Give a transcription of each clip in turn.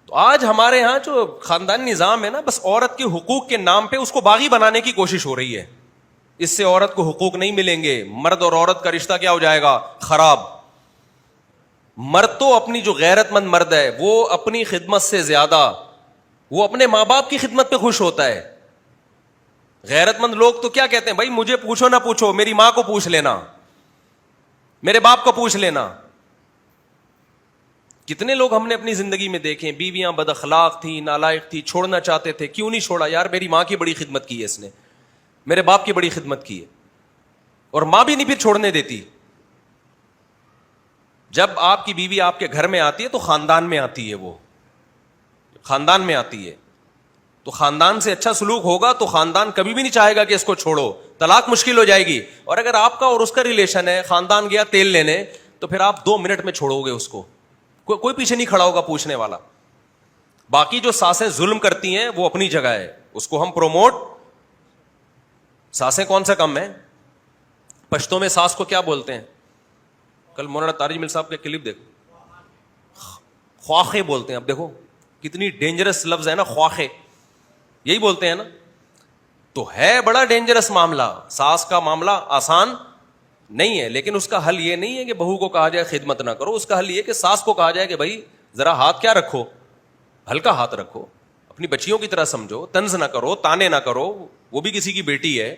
تو آج ہمارے ہاں جو خاندانی نظام ہے نا، بس عورت کے حقوق کے نام پہ اس کو باغی بنانے کی کوشش ہو رہی ہے. اس سے عورت کو حقوق نہیں ملیں گے، مرد اور عورت کا رشتہ کیا ہو جائے گا؟ خراب. مرد تو اپنی جو غیرت مند مرد ہے وہ اپنی خدمت سے زیادہ وہ اپنے ماں باپ کی خدمت پہ خوش ہوتا ہے. غیرت مند لوگ تو کیا کہتے ہیں؟ بھائی مجھے پوچھو نہ پوچھو، میری ماں کو پوچھ لینا، میرے باپ کو پوچھ لینا. کتنے لوگ ہم نے اپنی زندگی میں دیکھے، بیویاں بد اخلاق تھیں، نالائق تھی، چھوڑنا چاہتے تھے. کیوں نہیں چھوڑا؟ یار میری ماں کی بڑی خدمت کی ہے اس نے، میرے باپ کی بڑی خدمت کی ہے. اور ماں بھی نہیں پھر چھوڑنے دیتی. جب آپ کی بیوی آپ کے گھر میں آتی ہے تو خاندان میں آتی ہے، وہ خاندان میں آتی ہے تو خاندان سے اچھا سلوک ہوگا تو خاندان کبھی بھی نہیں چاہے گا کہ اس کو چھوڑو. طلاق مشکل ہو جائے گی. اور اگر آپ کا اور اس کا ریلیشن ہے، خاندان گیا تیل لینے، تو پھر آپ 2 منٹ میں چھوڑو گے اس کو، کوئی پیچھے نہیں کھڑا ہوگا پوچھنے والا. باقی جو ساسیں ظلم کرتی ہیں وہ اپنی جگہ ہے، اس کو ہم پروموٹ. ساسیں کون سا کم ہے؟ پشتوں میں ساس کو کیا بولتے ہیں؟ کل مولانا طارق مل صاحب کے کلپ دیکھو، خواخے بولتے ہیں. اب دیکھو کتنی ڈینجرس لفظ ہے نا، خواخے، یہی بولتے ہیں نا. تو ہے بڑا ڈینجرس معاملہ. ساس کا معاملہ آسان نہیں ہے، لیکن اس کا حل یہ نہیں ہے کہ بہو کو کہا جائے خدمت نہ کرو. اس کا حل یہ کہ ساس کو کہا جائے کہ بھائی ذرا ہاتھ کیا رکھو، ہلکا ہاتھ رکھو، اپنی بچیوں کی طرح سمجھو، طنز نہ کرو، تانے نہ کرو. وہ بھی کسی کی بیٹی ہے،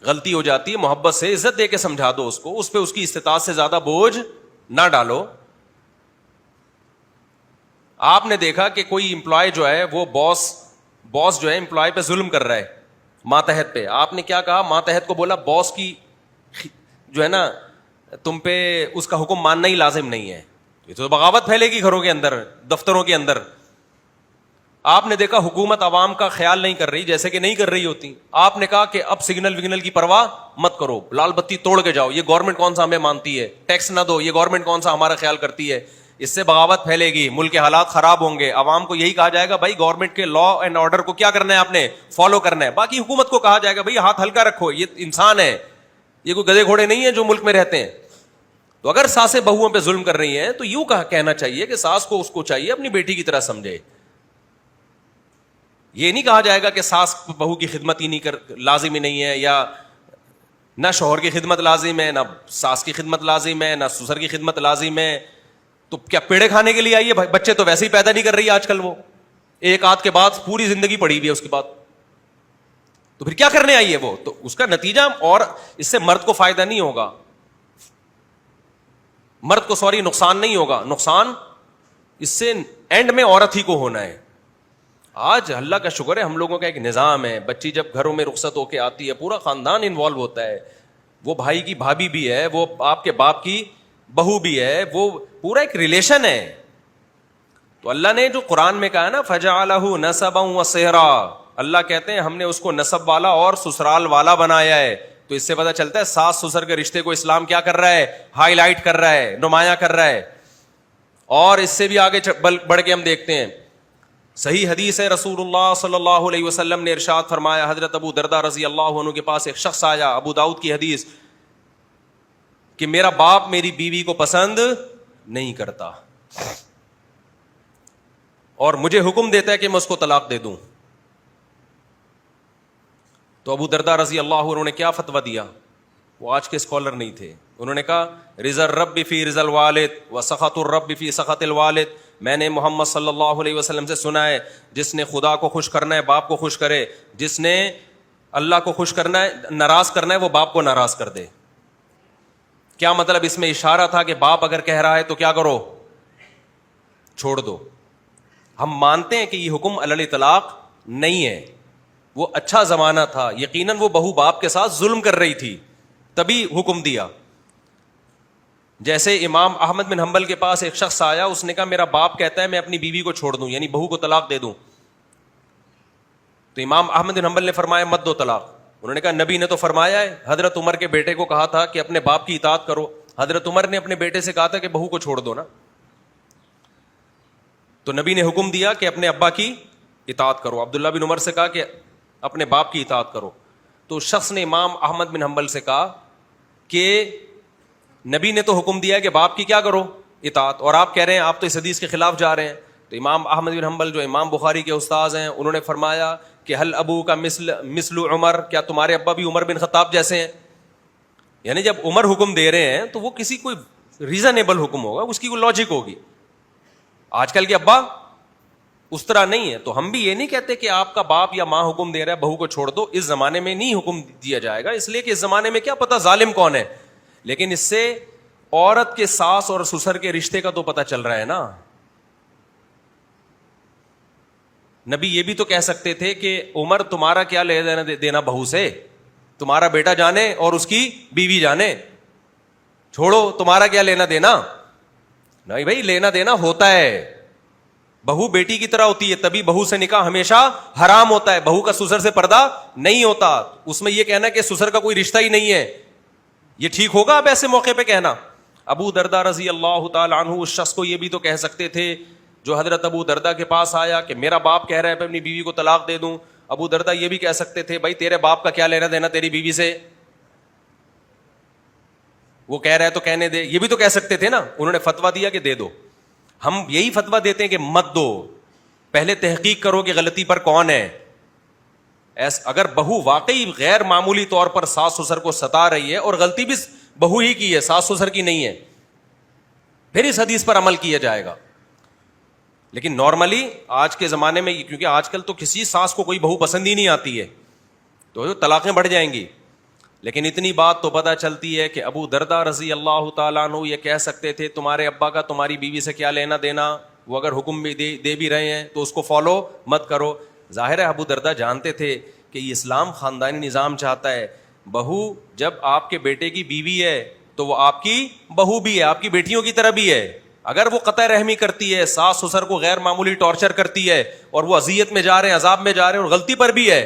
غلطی ہو جاتی ہے، محبت سے عزت دے کے سمجھا دو اس کو، اس پہ اس کی استطاعت سے زیادہ بوجھ نہ ڈالو. آپ نے دیکھا کہ کوئی امپلائی جو ہے وہ باس جو ہے امپلائی پہ ظلم کر رہا ہے ماتحت پہ. آپ نے کیا کہا؟ ماتحت کو بولا باس کی جو ہے نا تم پہ اس کا حکم ماننا ہی لازم نہیں ہے. یہ تو بغاوت پھیلے گی گھروں کے اندر، دفتروں کے اندر. آپ نے دیکھا حکومت عوام کا خیال نہیں کر رہی، جیسے کہ نہیں کر رہی ہوتی. آپ نے کہا کہ اب سگنل وگنل کی پرواہ مت کرو، لال بتی توڑ کے جاؤ، یہ گورنمنٹ کون سا ہمیں مانتی ہے، ٹیکس نہ دو، یہ گورنمنٹ کون سا ہمارا خیال کرتی ہے. اس سے بغاوت پھیلے گی، ملک کے حالات خراب ہوں گے. عوام کو یہی کہا جائے گا بھائی گورنمنٹ کے لا اینڈ آرڈر کو کیا کرنا ہے، آپ نے فالو کرنا ہے. باقی حکومت کو کہا جائے گا بھائی ہاتھ ہلکا رکھو، یہ انسان ہے، یہ کوئی گدھے گھوڑے نہیں ہے جو ملک میں رہتے ہیں. تو اگر ساسیں بہوؤں پہ ظلم کر رہی ہیں تو یوں کہنا چاہیے کہ ساس کو اس کو چاہیے اپنی بیٹی کی طرح سمجھے. یہ نہیں کہا جائے گا کہ ساس بہو کی خدمت ہی نہیں لازم ہی نہیں ہے، یا نہ شوہر کی خدمت لازم ہے، نہ ساس کی خدمت لازم ہے، نہ سسر کی خدمت لازم ہے. تو کیا پیڑے کھانے کے لیے آئیے؟ بچے تو ویسے ہی پیدا نہیں کر رہی آج کل، وہ ایک آدھ کے بعد پوری زندگی پڑی ہوئی ہے اس کے بعد. تو پھر کیا کرنے آئیے وہ؟ تو اس کا نتیجہ، اور اس سے مرد کو فائدہ نہیں ہوگا، مرد کو نقصان نہیں ہوگا، نقصان اس سے اینڈ میں عورت ہی کو ہونا ہے. آج اللہ کا شکر ہے ہم لوگوں کا ایک نظام ہے، بچی جب گھروں میں رخصت ہو کے آتی ہے پورا خاندان انوالو ہوتا ہے، وہ بھائی کی بھابھی بھی ہے، وہ آپ کے باپ کی بہو بھی ہے، وہ پورا ایک ریلیشن ہے. تو اللہ نے جو قرآن میں کہا نا فَجَعَلَهُ نَسَبًا وَصِهْرًا، اللہ کہتے ہیں ہم نے اس کو نسب والا اور سسرال والا بنایا ہے. تو اس سے پتہ چلتا ہے ساس سسر کے رشتے کو اسلام کیا کر رہا ہے؟ ہائی لائٹ کر رہا ہے، نمایاں کر رہا ہے. اور اس سے بھی آگے بڑھ کے ہم دیکھتے ہیں، صحیح حدیث ہے، رسول اللہ صلی اللہ علیہ وسلم نے ارشاد فرمایا، حضرت ابو دردہ رضی اللہ عنہ کے پاس ایک شخص آیا، ابو داؤد کی حدیث، کہ میرا باپ میری بیوی کو پسند نہیں کرتا اور مجھے حکم دیتا ہے کہ میں اس کو طلاق دے دوں. تو ابو دردہ رضی اللہ عنہ نے کیا فتویٰ دیا؟ وہ آج کے اسکالر نہیں تھے. انہوں نے کہا رضا الرب فی رضا الوالد و سخط الرب فی سخط الوالد. میں نے محمد صلی اللہ علیہ وسلم سے سنا ہے جس نے خدا کو خوش کرنا ہے باپ کو خوش کرے، جس نے اللہ کو خوش کرنا ہے ناراض کرنا ہے وہ باپ کو ناراض کر دے. کیا مطلب؟ اس میں اشارہ تھا کہ باپ اگر کہہ رہا ہے تو کیا کرو؟ چھوڑ دو. ہم مانتے ہیں کہ یہ حکم علی الاطلاق نہیں ہے، وہ اچھا زمانہ تھا، یقیناً وہ بہو باپ کے ساتھ ظلم کر رہی تھی تبھی حکم دیا. جیسے امام احمد بن حنبل کے پاس ایک شخص آیا، اس نے کہا میرا باپ کہتا ہے میں اپنی بیوی کو چھوڑ دوں، یعنی بہو کو طلاق دے دوں. تو امام احمد بن حنبل نے فرمایا مت دو طلاق. انہوں نے کہا نبی نے تو فرمایا ہے، حضرت عمر کے بیٹے کو کہا تھا کہ اپنے باپ کی اطاعت کرو، حضرت عمر نے اپنے بیٹے سے کہا تھا کہ بہو کو چھوڑ دو نا. تو نبی نے حکم دیا کہ اپنے ابا کی اطاعت کرو. عبداللہ بن عمر سے کہا کہ اپنے باپ کی اطاعت کرو. تو شخص نے امام احمد بن حنبل سے کہا کہ نبی نے تو حکم دیا ہے کہ باپ کی کیا کرو؟ اطاعت، اور آپ کہہ رہے ہیں آپ تو اس حدیث کے خلاف جا رہے ہیں. تو امام احمد بن حنبل جو امام بخاری کے استاذ ہیں, انہوں نے فرمایا کہ حل ابو کا مثل عمر, کیا تمہارے ابا بھی عمر بن خطاب جیسے ہیں؟ یعنی جب عمر حکم دے رہے ہیں تو وہ کسی کوئی ریزنیبل حکم ہوگا, اس کی کوئی لاجک ہوگی. آج کل کے ابا اس طرح نہیں ہے. تو ہم بھی یہ نہیں کہتے کہ آپ کا باپ یا ماں حکم دے رہا ہے بہو کو چھوڑ دو, اس زمانے میں نہیں حکم دیا جائے گا, اس لیے کہ اس زمانے میں کیا پتا ظالم کون ہے, لیکن اس سے عورت کے ساس اور سسر کے رشتے کا تو پتا چل رہا ہے نا. نبی یہ بھی تو کہہ سکتے تھے کہ عمر تمہارا کیا لے دینا بہو سے, تمہارا بیٹا جانے اور اس کی بیوی جانے, چھوڑو تمہارا کیا لینا دینا. نہیں بھائی, لینا دینا ہوتا ہے, بہو بیٹی کی طرح ہوتی ہے, تبھی بہو سے نکاح ہمیشہ حرام ہوتا ہے, بہو کا سسر سے پردہ نہیں ہوتا. اس میں یہ کہنا کہ سسر کا کوئی رشتہ ہی نہیں ہے, یہ ٹھیک ہوگا اب ایسے موقع پہ کہنا؟ ابو دردہ رضی اللہ تعالی عنہ اس شخص کو یہ بھی تو کہہ سکتے تھے جو حضرت ابو دردہ کے پاس آیا کہ میرا باپ کہہ رہا ہے میں اپنی بیوی کو طلاق دے دوں. ابو دردہ یہ بھی کہہ سکتے تھے بھائی تیرے باپ کا کیا لینا دینا تیری بیوی سے, وہ کہہ رہا ہے تو کہنے دے, یہ بھی تو کہہ سکتے تھے نا. انہوں نے فتویٰ دیا کہ دے دو. ہم یہی فتویٰ دیتے ہیں کہ مت دو, پہلے تحقیق کرو کہ غلطی پر کون ہے. اگر بہو واقعی غیر معمولی طور پر ساس سسر کو ستا رہی ہے اور غلطی بھی بہو ہی کی ہے, ساس سسر کی نہیں ہے, پھر اس حدیث پر عمل کیا جائے گا. لیکن نارملی آج کے زمانے میں, کیونکہ آج کل تو کسی ساس کو کوئی بہو پسند ہی نہیں آتی ہے, تو طلاقیں بڑھ جائیں گی. لیکن اتنی بات تو پتہ چلتی ہے کہ ابو دردہ رضی اللہ تعالیٰ عنہ یہ کہہ سکتے تھے تمہارے ابا کا تمہاری بیوی سے کیا لینا دینا, وہ اگر حکم بھی دے بھی رہے ہیں تو اس کو فالو مت کرو. ظاہر ہے ابو دردہ جانتے تھے کہ یہ اسلام خاندانی نظام چاہتا ہے, بہو جب آپ کے بیٹے کی بیوی ہے تو وہ آپ کی بہو بھی ہے, آپ کی بیٹیوں کی طرح بھی ہے. اگر وہ قطع رحمی کرتی ہے, ساس سسر کو غیر معمولی ٹارچر کرتی ہے اور وہ اذیت میں جا رہے ہیں, عذاب میں جا رہے ہیں اور غلطی پر بھی ہے,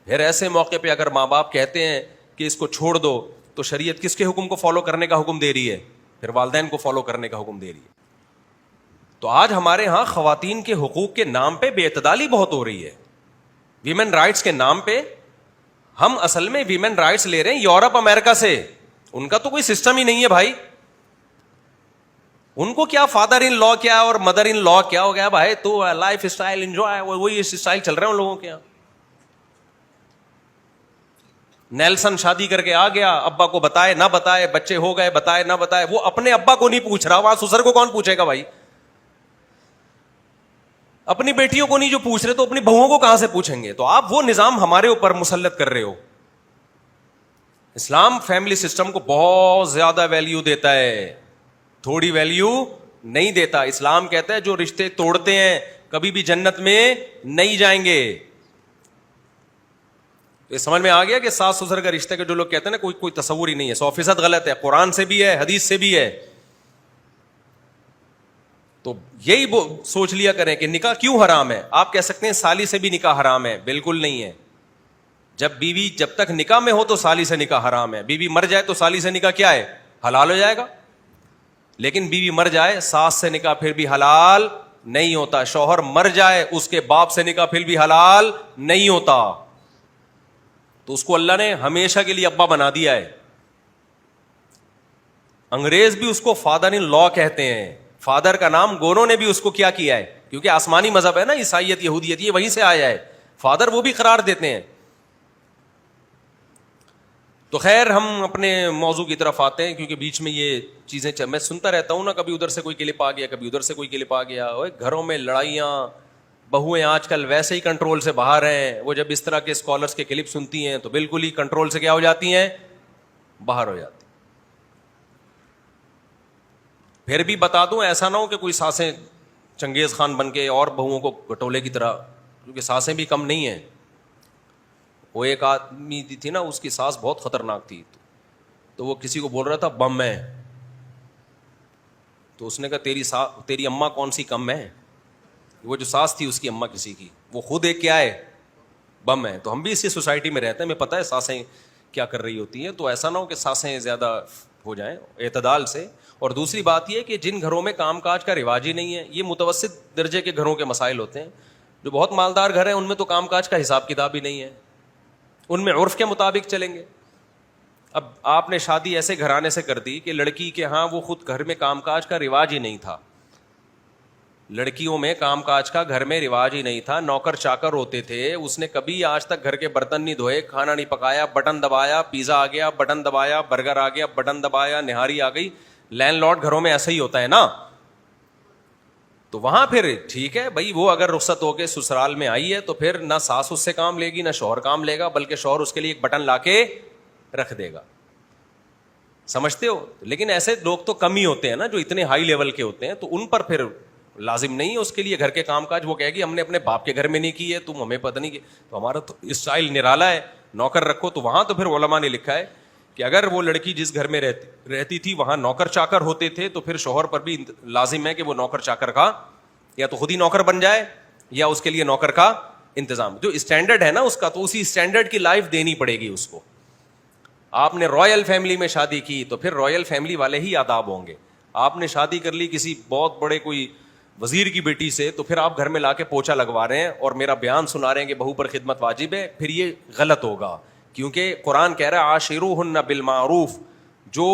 پھر ایسے موقع پہ اگر ماں باپ کہتے ہیں کہ اس کو چھوڑ دو, تو شریعت کس کے حکم کو فالو کرنے کا حکم دے رہی ہے؟ پھر والدین کو فالو کرنے کا حکم دے رہی ہے. تو آج ہمارے ہاں خواتین کے حقوق کے نام پہ بے اعتدالی بہت ہو رہی ہے. ویمن رائٹس کے نام پہ ہم اصل میں ویمن رائٹس لے رہے ہیں یورپ امریکہ سے. ان کا تو کوئی سسٹم ہی نہیں ہے بھائی. ان کو کیا فادر ان لا کیا اور مدر ان لا کیا ہو گیا بھائی, تو لائف اسٹائل انجوائے, وہی اسٹائل چل رہے ہیں ان لوگوں کے یہاں. نیلسن شادی کر کے آ گیا, ابا کو بتائے نہ بتائے, بچے ہو گئے بتائے نہ بتائے, وہ اپنے ابا کو نہیں پوچھ رہا, وہاں سسر کو کون پوچھے گا بھائی؟ اپنی بیٹیوں کو نہیں جو پوچھ رہے تو اپنی بہوؤں کو کہاں سے پوچھیں گے؟ تو آپ وہ نظام ہمارے اوپر مسلط کر رہے ہو. اسلام فیملی سسٹم کو بہت زیادہ ویلیو دیتا ہے, تھوڑی ویلیو نہیں دیتا. اسلام کہتا ہے جو رشتے توڑتے ہیں کبھی بھی جنت میں نہیں جائیں گے. یہ سمجھ میں آ گیا کہ ساس سسر کا رشتہ کے جو لوگ کہتے ہیں نا کوئی تصور ہی نہیں ہے, 100% غلط ہے. قرآن سے بھی ہے, حدیث سے بھی ہے. تو یہی سوچ لیا کریں کہ نکاح کیوں حرام ہے. آپ کہہ سکتے ہیں سالی سے بھی نکاح حرام ہے, بالکل نہیں ہے. جب تک نکاح میں ہو تو سالی سے نکاح حرام ہے. بیوی مر جائے تو سالی سے نکاح کیا ہے, حلال ہو جائے گا. لیکن بیوی مر جائے ساس سے نکاح پھر بھی حلال نہیں ہوتا. شوہر مر جائے اس کے باپ سے نکاح پھر بھی حلال نہیں ہوتا. تو اس کو اللہ نے ہمیشہ کے لیے ابا بنا دیا ہے. انگریز بھی اس کو فادر ان لا کہتے ہیں. فادر کا نام گوروں نے بھی اس کو کیا ہے, کیونکہ آسمانی مذہب ہے نا, عیسائیت یہودیت, یہ وہیں سے آیا ہے. فادر وہ بھی قرار دیتے ہیں. تو خیر ہم اپنے موضوع کی طرف آتے ہیں, کیونکہ بیچ میں یہ چیزیں میں سنتا رہتا ہوں نا, کبھی ادھر سے کوئی کلپ آ گیا, کبھی ادھر سے کوئی کلپ آ گیا. گھروں میں لڑائیاں, بہویں آج کل ویسے ہی کنٹرول سے باہر ہیں. وہ جب اس طرح کے اسکالرس کے کلپ سنتی ہیں تو بالکل ہی کنٹرول سے کیا ہو جاتی ہیں, باہر ہو جاتی. پھر بھی بتا دوں, ایسا نہ ہو کہ کوئی ساسیں چنگیز خان بن کے اور بہوؤں کو گٹولے کی طرح, کیونکہ ساسیں بھی کم نہیں ہیں. وہ ایک آدمی تھی نا, اس کی ساس بہت خطرناک تھی, تو وہ کسی کو بول رہا تھا بم ہے. تو اس نے کہا تیری اماں کون سی کم ہے. وہ جو ساس تھی اس کی اماں کسی کی, وہ خود ایک کیا ہے, بم ہے. تو ہم بھی اسی سوسائٹی میں رہتے ہیں, ہمیں پتہ ہے ساسیں کیا کر رہی ہوتی ہیں. تو ایسا نہ ہو کہ ساسیں زیادہ ہو جائیں, اعتدال سے. اور دوسری بات یہ کہ جن گھروں میں کام کاج کا رواج ہی نہیں ہے, یہ متوسط درجے کے گھروں کے مسائل ہوتے ہیں. جو بہت مالدار گھر ہیں ان میں تو کام کاج کا حساب کتاب ہی نہیں ہے, ان میں عرف کے مطابق چلیں گے. اب آپ نے شادی ایسے گھرانے سے کر دی کہ لڑکی کے ہاں وہ خود گھر میں کام کاج کا رواج ہی نہیں تھا. لڑکیوں میں کام کاج کا گھر میں رواج ہی نہیں تھا, نوکر چاکر ہوتے تھے. اس نے کبھی آج تک گھر کے برتن نہیں دھوئے, کھانا نہیں پکایا, بٹن دبایا پیزا آ گیا, بٹن دبایا برگر آ گیا, بٹن دبایا نہاری آ گئی. لینڈ لارڈ گھروں میں ایسا ہی ہوتا ہے نا. تو وہاں پھر ٹھیک ہے بھائی, وہ اگر رخصت ہو کے سسرال میں آئی ہے تو پھر نہ ساس اس سے کام لے گی نہ شوہر کام لے گا, بلکہ شوہر اس کے لیے ایک بٹن لا کے رکھ دے گا. سمجھتے ہو؟ لیکن ایسے لوگ تو کم ہی ہوتے ہیں نا جو اتنے ہائی لیول کے ہوتے ہیں, تو ان پر پھر لازم نہیں ہے اس کے لیے گھر کے کام کاج. وہ کہے گی ہم نے اپنے باپ کے گھر میں نہیں کی ہے, تم ہمیں پتہ نہیں کی. تو ہمارا تو اسٹائل نرالا ہے, نوکر رکھو. تو وہاں تو پھر علماء نے لکھا ہے کہ اگر وہ لڑکی جس گھر میں رہتی تھی وہاں نوکر چاکر ہوتے تھے تو پھر شوہر پر بھی لازم ہے کہ وہ نوکر چاکر کا یا تو خود ہی نوکر بن جائے یا اس کے لیے نوکر کا انتظام. جو اسٹینڈرڈ ہے نا اس کا, تو اسی اسٹینڈرڈ کی لائف دینی پڑے گی اس کو. آپ نے رائل فیملی میں شادی کی تو پھر رائل فیملی والے ہی آداب ہوں گے. آپ نے شادی کر لی کسی بہت بڑے کوئی وزیر کی بیٹی سے, تو پھر آپ گھر میں لا کے پوچھا لگوا رہے ہیں اور میرا بیان سنا رہے ہیں کہ بہو پر خدمت واجب ہے, پھر یہ غلط ہوگا. کیونکہ قرآن کہہ رہا ہے عاشروہن بالمعروف, جو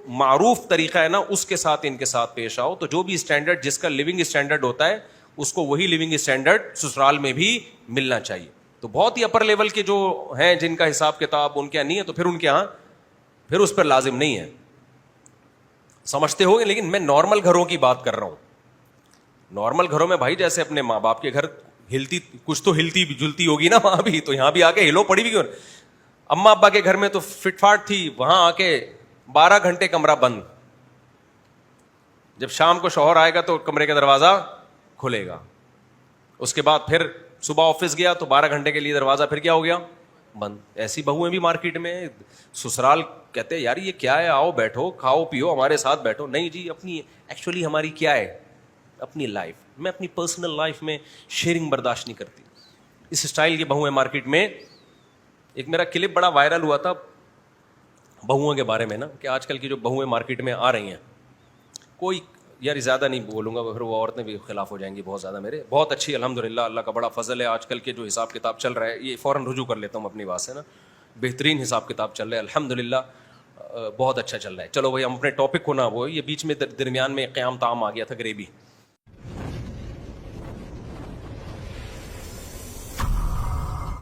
معروف طریقہ ہے نا اس کے ساتھ ان کے ساتھ پیش آؤ. تو جو بھی اسٹینڈرڈ جس کا لیونگ اسٹینڈرڈ ہوتا ہے اس کو وہی لیونگ اسٹینڈرڈ سسرال میں بھی ملنا چاہیے. تو بہت ہی اپر لیول کے جو ہیں جن کا حساب کتاب ان کے یہاں نہیں ہے تو پھر ان کے یہاں پھر اس پر لازم نہیں ہے. سمجھتے ہو گے؟ لیکن میں نارمل گھروں کی بات کر رہا ہوں. نارمل گھروں میں بھائی جیسے اپنے ماں باپ کے گھر ہلتی کچھ تو ہلتی جلتی ہوگی نا وہاں بھی, تو یہاں بھی آ کے ہلو پڑی بھی کیوں. اما ابا کے گھر میں تو فٹ فاٹ تھی, وہاں آ کے 12 گھنٹے کمرہ بند. جب شام کو شوہر آئے گا تو کمرے کا دروازہ کھلے گا, اس کے بعد پھر صبح آفس گیا تو 12 گھنٹے کے لیے دروازہ پھر کیا ہو گیا بند. ایسی بہویں بھی مارکیٹ میں. سسرال کہتے ہیں یار یہ کیا ہے, آؤ بیٹھو کھاؤ پیو ہمارے ساتھ بیٹھو. نہیں جی, اپنی ایکچولی ہماری کیا ہے اپنی لائف, میں اپنی پرسنل لائف میں شیئرنگ برداشت نہیں کرتی. اس اسٹائل کی بہویں مارکیٹ میں. ایک میرا کلپ بڑا وائرل ہوا تھا بہوؤں کے بارے میں نا, کہ آج کل کی جو بہویں مارکیٹ میں آ رہی ہیں, کوئی یار زیادہ نہیں بولوں گا پھر وہ عورتیں بھی خلاف ہو جائیں گی بہت زیادہ. میرے بہت اچھی الحمدللہ اللہ کا بڑا فضل ہے, آج کل کے جو حساب کتاب چل رہا ہے یہ فوراً رجوع کر لیتا ہوں اپنی بات سے نا, بہترین حساب کتاب چل رہا ہے الحمدللہ, بہت اچھا چل رہا ہے. چلو بھائی ہم اپنے ٹاپک کو نا, وہ یہ بیچ میں درمیان میں قیام تام آ گیا تھا گریبی.